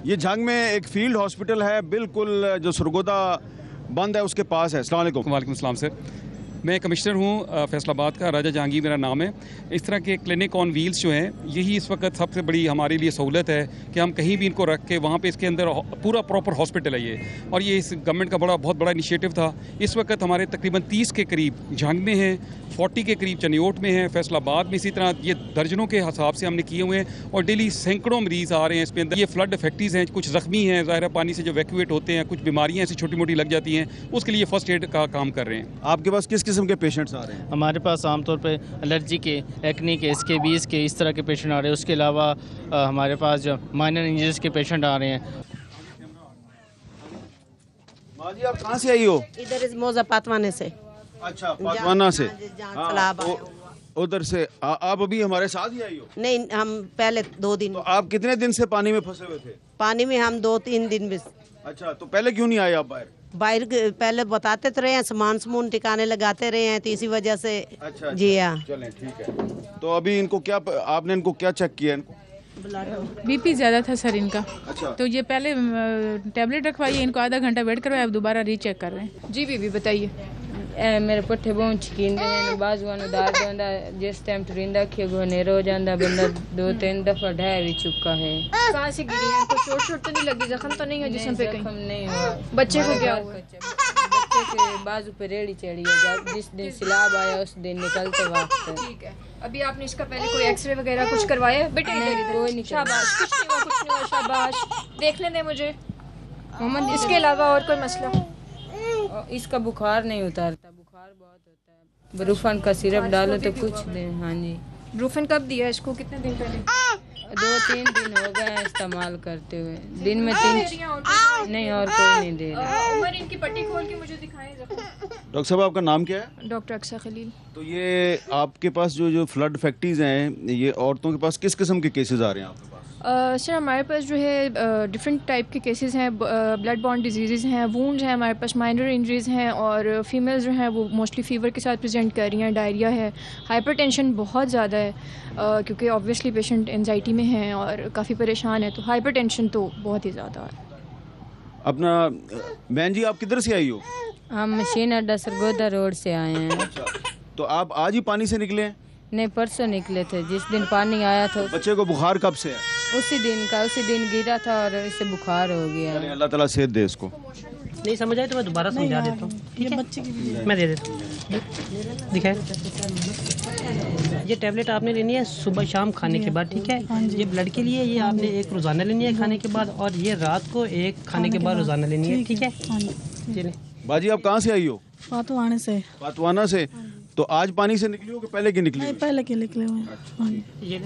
ये झंग में एक फील्ड हॉस्पिटल है, बिल्कुल जो सरगोदा बंद है उसके पास है। अस्सलाम वालेकुम। वालेकुम सलाम सर, मैं कमिश्नर हूँ फैसलाबाद का, राजा जहांगीर मेरा नाम है। इस तरह के क्लिनिक ऑन व्हील्स जो हैं, यही इस वक्त सबसे बड़ी हमारे लिए सहूलत है कि हम कहीं भी इनको रख के वहाँ पे इसके अंदर पूरा प्रॉपर हॉस्पिटल है ये। और ये इस गवर्नमेंट का बहुत बड़ा इनिशिएटिव था। इस वक्त हमारे तकरीबन 30 के करीब झंग में हैं, 40 के करीब चनियोट में हैं, फैसलाबाद में इसी तरह ये दर्जनों के हिसाब से हमने किए हुए हैं और डेली सैकड़ों मरीज़ आ रहे हैं इसके अंदर। ये फ्लड इफेक्टीज़ हैं, कुछ ज़ख्मी हैं, ज़ाहिर पानी से जो वैक्यूएट होते हैं, कुछ बीमारियाँ ऐसी छोटी मोटी लग जाती हैं, उसके लिए फ़र्स्ट एड का काम कर रहे हैं। आपके पास किस किस्म के पेशेंट्स आ रहे हैं? हमारे पास आमतौर पे एलर्जी के, एक्ने के, स्केबीज़ के, इस तरह के पेशेंट आ रहे हैं। उसके अलावा हमारे पास जो माइनर इंजरीज के पेशेंट आ रहे हैं। माँ जी, आप कहाँ से आई हो? इधर मौजा पातवाने से। अच्छा, पातवाना से। हाँ, उधर से आप अभी हमारे साथ ही आई हो? नहीं, हम पहले 2 दिन। तो आप कितने दिन से पानी में फंसे हुए थे? पानी में हम 2-3 दिन में। अच्छा, तो पहले क्यों नहीं आए आप बाहर? पहले बताते तो रहे हैं, सामान ठिकाने लगाते रहे हैं, तो इसी वजह से। अच्छा, जी हाँ। चलें, ठीक है। तो अभी इनको क्या, आपने इनको क्या चेक किया? इनको बीपी ज़्यादा था सर इनका। अच्छा। तो ये पहले टैबलेट रखवाइए, इनको आधा घंटा वेट करवाए, अब दोबारा रीचेक कर रहे हैं। जी बीबी बताइए। मेरे पुट्ठे बहुत छकींदे हैं, बाजुआं नूं दर्द होंदा, जिस टाइम टुरिंदा अखियों हनेरा हो जांदा, बंदा 2-3 दफा ढह भी चुका है। कहाँ से गिरी हैं? कुछ चोट तो नहीं लगी, जख्म तो नहीं है जिस्म पे? जख्म नहीं हुआ। बच्चे को क्या हुआ? बच्चे के बाजू पे रेड़ी चढ़ी है, जिस दिन सिलाब आया उस दिन निकलते वक्त। ठीक है, अभी आपने इसका पहले कोई एक्सरे वगैरह कुछ करवाया? बेटे कोई नहीं। शाबाश, कुछ नहीं हुआ, शाबाश। देखने दे मुझे मोहम्मद, इसके अलावा और कोई मसला? इसका बुखार नहीं उतारता, बुखार बहुत होता है। ब्रूफन का सिरप डालो तो कुछ दिन। हाँ जी। ब्रूफन कब दिया इसको, कितने दिन पहले? 2-3 दिन हो गए इस्तेमाल करते हुए। दिन में 3 नहीं, और कोई नहीं दे रहा। उमर, इनकी पट्टी खोल के मुझे दिखाएं। डॉक्टर साहब, आपका नाम क्या है? डॉक्टर अक्सर खलील। तो ये आपके पास जो फ्लड फैक्ट्रीज हैं, ये औरतों के पास किस किस्म के केसेस आ रहे हैं आपके पास? सर हमारे पास जो है डिफरेंट टाइप के केसेस हैं। ब्लड बॉर्न डिजीज़ हैं, वूंड्स हैं, हमारे पास माइनर इंजरीज़ हैं, और फीमेल्स जो हैं वो मोस्टली फ़ीवर के साथ प्रेजेंट कर रही हैं। डायरिया है, हाइपरटेंशन बहुत ज़्यादा है, क्योंकि ऑब्वियसली पेशेंट एंजाइटी में हैं और काफ़ी परेशान है, तो हाइपरटेंशन तो बहुत ही ज़्यादा है। अपना बहन जी, आप किधर से आई हो? हम मशीन अड्डा सरगोदा रोड से आए हैं। अच्छा, तो आप आज ही पानी से निकले हैं? नहीं, परसों निकले थे, जिस दिन पानी आया था। बच्चे को बुखार कब से है? उसी दिन गिरा था और इससे बुखार हो गया। अल्लाह ताला सेहत दे इसको। नहीं समझ आए तो मैं दोबारा समझा देता हूँ, ठीक है? बच्चे की मैं दे देता हूँ, दिखाए। ये टैबलेट आपने लेनी है सुबह शाम खाने के बाद, ठीक है? ये ब्लड के लिए, ये आपने एक रोज़ाना लेनी है खाने के बाद, और ये रात को एक खाने के बाद रोज़ाना लेनी है, ठीक है? बाजी, आप कहाँ से आई हो? पातवाने से। पातवाना से। तो आज पानी से निकली हो कि पहले की निकली हो? पहले के निकले हुए। ये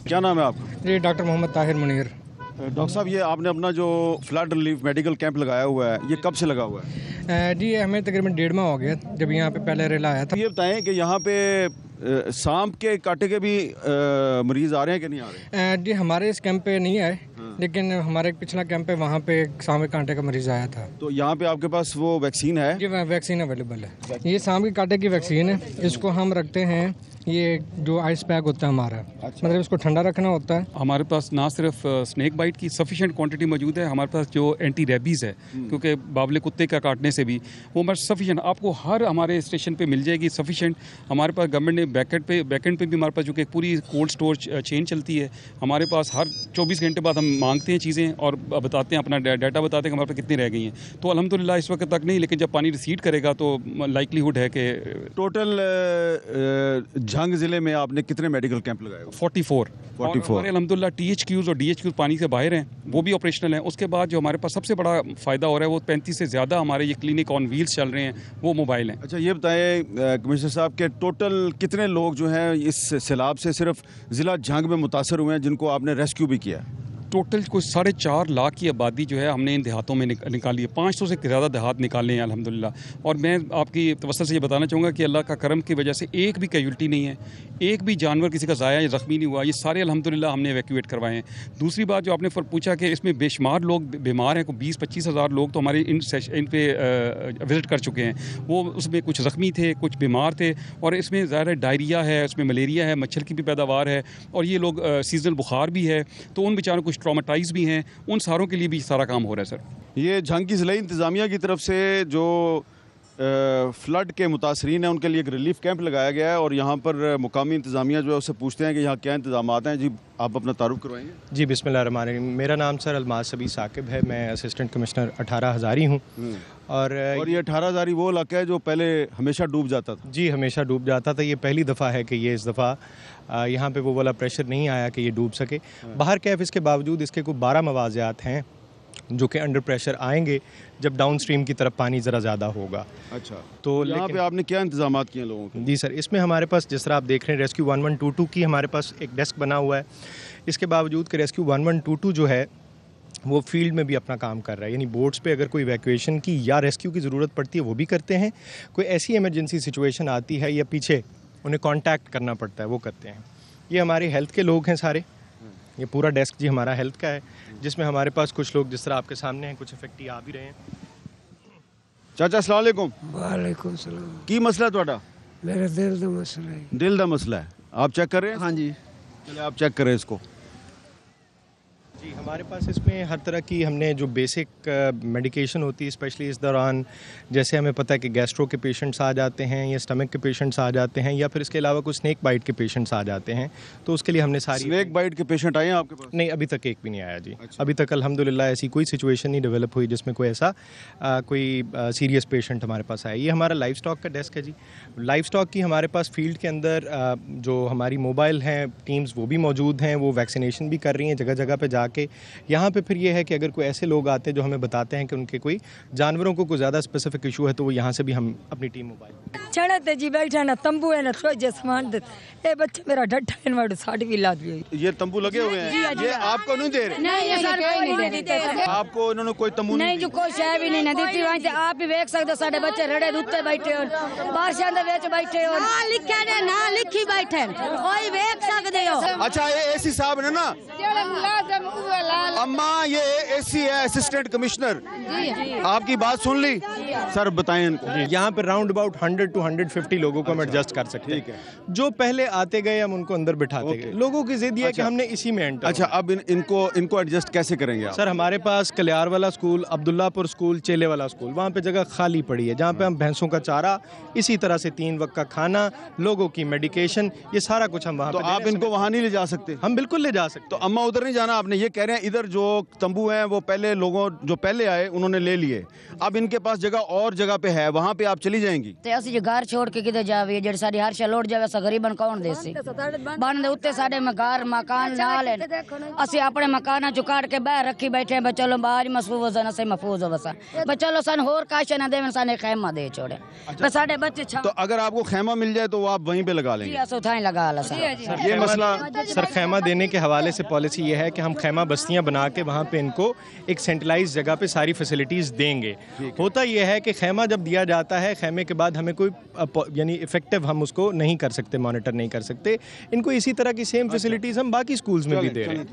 क्या नाम है आपका? जी डॉक्टर मोहम्मद ताहिर मुनीर। डॉक्टर साहब, ये आपने अपना जो फ्लड रिलीफ मेडिकल कैंप लगाया हुआ है, ये कब से लगा हुआ है? जी हमें तकरीबन 1.5 माह हो गया जब यहाँ पे पहले रेला आया था। ये बताएं कि यहाँ पे सांप के काटे के भी मरीज आ रहे हैं कि नहीं आ रहे? जी हमारे इस कैंप पे नहीं आए, लेकिन हमारे एक पिछला कैंप है, वहाँ पे सांप के कांटे का मरीज आया था। तो यहाँ पे आपके पास वो वैक्सीन है? जी वैक्सीन अवेलेबल है। ये सांप के कांटे की वैक्सीन है। इसको हम रखते हैं, ये जो आइस पैक होता है हमारा, मतलब इसको ठंडा रखना होता है। हमारे पास ना सिर्फ स्नेक बाइट की सफिशिएंट क्वांटिटी मौजूद है, हमारे पास जो एंटी रेबीज़ है, क्योंकि बावले कुत्ते का काटने से भी वो हमारे सफिशिएंट आपको हर हमारे स्टेशन पे मिल जाएगी सफिशिएंट। हमारे पास गवर्नमेंट ने बैकेंड पे भी हमारे पास जो कि पूरी कोल्ड स्टोर चेन चलती है। हमारे पास हर 24 घंटे बाद हम मांगते हैं चीज़ें और बताते हैं, अपना डाटा बताते हैं कि हमारे पास कितनी रह गई हैं। तो अल्हम्दुलिल्लाह इस वक्त तक नहीं, लेकिन जब पानी रिसीड करेगा तो लाइकलीहुड है कि टोटल झंग ज़िले में आपने कितने मेडिकल कैंप लगाए? 44 हमारे अल्हम्दुलिल्लाह THQs और DHQs पानी से बाहर हैं, वो भी ऑपरेशनल हैं। उसके बाद जो हमारे पास सबसे बड़ा फ़ायदा हो रहा है वो 35 से ज़्यादा हमारे ये क्लिनिक ऑन व्हील्स चल रहे हैं, वो मोबाइल हैं। अच्छा, ये बताएं कमिश्नर साहब के टोटल कितने लोग जो हैं इस सैलाब से सिर्फ ज़िला झंग में मुतासर हुए हैं जिनको आपने रेस्क्यू भी किया? टोटल कोई 4.5 लाख की आबादी जो है हमने इन देहातों में निकाली है। 500 से ज़्यादा देहात निकाले हैं अल्हम्दुलिल्लाह। और मैं आपकी तवज्जो से ये बताना चाहूँगा कि अल्लाह का करम की वजह से एक भी कैजुअल्टी नहीं है, एक भी जानवर किसी का ज़ाया या ज़ख्मी नहीं हुआ। ये सारे अल्हम्दुलिल्लाह हमने एवैक्यूएट करवाए हैं। दूसरी बात जो आपने पूछा कि इसमें बेशुमार लोग बीमार हैं, कोई 20-25 हज़ार लोग तो हमारे इन पे विज़िट कर चुके हैं। वो उसमें कुछ ज़ख्मी थे, कुछ बीमार थे, और इसमें ज़ाहिर डायरिया है, उसमें मलेरिया है, मच्छर की भी पैदावार है, और ये लोग सीजनल बुखार भी है। तो उन बेचारों कुछ कुछ ट्रॉमेटाइज भी हैं, उन सारों के लिए भी सारा काम हो रहा है सर। ये झांग की ज़िला इंतज़ामिया की तरफ से जो फ्लड के मुतासरीन हैं उनके लिए एक रिलीफ कैंप लगाया गया है और यहाँ पर मुकामी इंतज़ामिया जो है उससे पूछते हैं कि यहाँ क्या इंतजामात हैं। जी आप अपना तारुफ करवाएंगे। जी बिस्मिल्लाहिर्रहमानिर्रहीम। मेरा नाम सर अलमास सबी साकिब है, मैं असिस्टेंट कमिश्नर 18 हज़ारी हूँ। और ये 18 हज़ारी वो इलाका है जो पहले हमेशा डूब जाता था। जी हमेशा डूब जाता था। ये पहली दफ़ा है कि ये इस दफ़ा यहाँ पे वो वाला प्रेशर नहीं आया कि ये डूब सके। बाहर कैफ इसके बावजूद इसके कोई 12 मवाज़ियात हैं जो कि अंडर प्रेशर आएंगे जब डाउन स्ट्रीम की तरफ पानी ज़रा ज़्यादा होगा। अच्छा, तो यहाँ पे आपने क्या इंतजामात किए लोगों के? जी सर, इसमें हमारे पास जिस तरह आप देख रहे हैं रेस्क्यू 1122 की हमारे पास एक डेस्क बना हुआ है। इसके बावजूद कि रेस्क्यू 1122 जो है वो फील्ड में भी अपना काम कर रहा है, यानी बोट्स पे अगर कोई इवैक्यूएशन की या रेस्क्यू की ज़रूरत पड़ती है वो भी करते हैं। कोई ऐसी इमरजेंसी सिचुएशन आती है या पीछे उन्हें कॉन्टैक्ट करना पड़ता है वो करते हैं। ये हमारे हेल्थ के लोग हैं सारे। ये पूरा डेस्क जी हमारा हेल्थ का है, जिसमें हमारे पास कुछ लोग जिस तरह आपके सामने हैं, कुछ इफेक्टी आ भी रहे हैं। चाचा अस्सलाम वालेकुम। वालेकुम सलाम। की मसला ਤੁਹਾਡਾ? मेरा दिल का मसला है। दिल का मसला है, आप चेक कर रहे हैं? हाँ जी। चलिए आप चेक करें इसको। जी हमारे पास इसमें हर तरह की हमने जो बेसिक मेडिकेशन होती है, स्पेशली इस दौरान जैसे हमें पता है कि गैस्ट्रो के पेशेंट्स आ जाते हैं या स्टमक के पेशेंट्स आ जाते हैं या फिर इसके अलावा कुछ स्नेक बाइट के पेशेंट्स आ जाते हैं, तो उसके लिए हमने सारी। स्नेक बाइट के पेशेंट आए हैं आपके पास? नहीं, अभी तक एक भी नहीं आया जी। अच्छा। अभी तक अल्हम्दुलिल्लाह ऐसी कोई सिचुएशन नहीं डेवलप हुई जिसमें कोई ऐसा कोई सीरियस पेशेंट हमारे पास आया। ये हमारा लाइफ स्टॉक का डेस्क है जी। लाइफ स्टॉक की हमारे पास फील्ड के अंदर जो हमारी मोबाइल हैं टीम्स वो भी मौजूद हैं, वो वैक्सीनेशन भी कर रही हैं जगह जगह पर जाके। यहाँ पे फिर ये है कि अगर कोई ऐसे लोग आते हैं जो हमें बताते हैं कि उनके कोई जानवरों को कोई ज़्यादा स्पेसिफिक इशू है, तो वो यहाँ से भी हम अपनी टीम मोबाइल चढ़ते जी बैठा ना तंबू है ना सोचे सामान दे। ये बच्चे मेरा डट्टा है ना साड़ी भी लाद भी। ये तंबू लगे हुए हैं, ये आपको नहीं दे रहे? नहीं सर, कोई नहीं दे रहे। आपको इन्होंने कोई तंबू नहीं जो कोई शय भी नहीं दी। वहीं से आप भी देख सकते साडे बच्चे रड़े उत्ते बैठे हो, बारिशां दे विच बैठे हो, ना लिखे ने ना लिखी बैठे कोई देख सकते हो। अच्छा, ये एसी साहब ने ना, अम्मा ये एसी है असिस्टेंट कमिश्नर, आपकी बात सुन ली। सर बताएं इनको। यहाँ पे राउंड अबाउट 100 to 150 लोगों को हम एडजस्ट कर सकते हैं। जो पहले आते गए हम उनको अंदर बिठाते गए। लोगों की जिद ये है कि हमने इसी में एंटर। अच्छा, अब इनको एडजस्ट कैसे करेंगे आप? सर हमारे पास कलियार वाला स्कूल, अब्दुल्लापुर स्कूल, चेले वाला स्कूल, वहाँ पे जगह खाली पड़ी है जहाँ पे हम भैंसों का चारा, इसी तरह से 3 वक्त का खाना, लोगों की मेडिकेशन, ये सारा कुछ हम वहाँ। तो आप इनको वहाँ नहीं ले जा सकते? हम बिल्कुल ले जा सकते। तो अम्मा उधर नहीं जाना आपने, ये कह रहे हैं इधर जो तंबू हैं वो पहले लोगों जो पहले आए उन्होंने ले लिए, अब इनके पास जगह और जगह पे है, वहाँ पे आप चली जाएंगी? ते असि जो घर छोड़ के किते जावे जेड़ी साडी हर शय लोड जावे सा गरीबन कौन देसी बन दे उत्ते साडे में घर मकान नाल असि अपने मकाना चो काट के बाहर रखी बैठे बे चलो बाहर महफूज हो से महफूज हो बसा बे चलो सन होर काश ना देवन साने खैमा दे छोड़े बे साडे बच्चे। तो अगर आपको खैमा मिल जाए तो वो आप वहीं पे लगा लेंगे? जी असो थाई लगा ला सर। ये मसला सर खैमा देने के हवाले से पॉलिसी ये है कि हम खैमा बस्तियां बना के वहाँ पे इनको एक सेंट्रलाइज जगह पे सारी फैसिलिटीज़ देंगे। होता यह है कि खैमा जब दिया जाता है, खैमे के बाद हमें कोई यानी इफेक्टिव हम उसको नहीं कर सकते, मॉनिटर नहीं कर सकते। इनको इसी तरह की सेम फैसिलिटीज़ हम बाकी स्कूल्स में भी दे रहे हैं।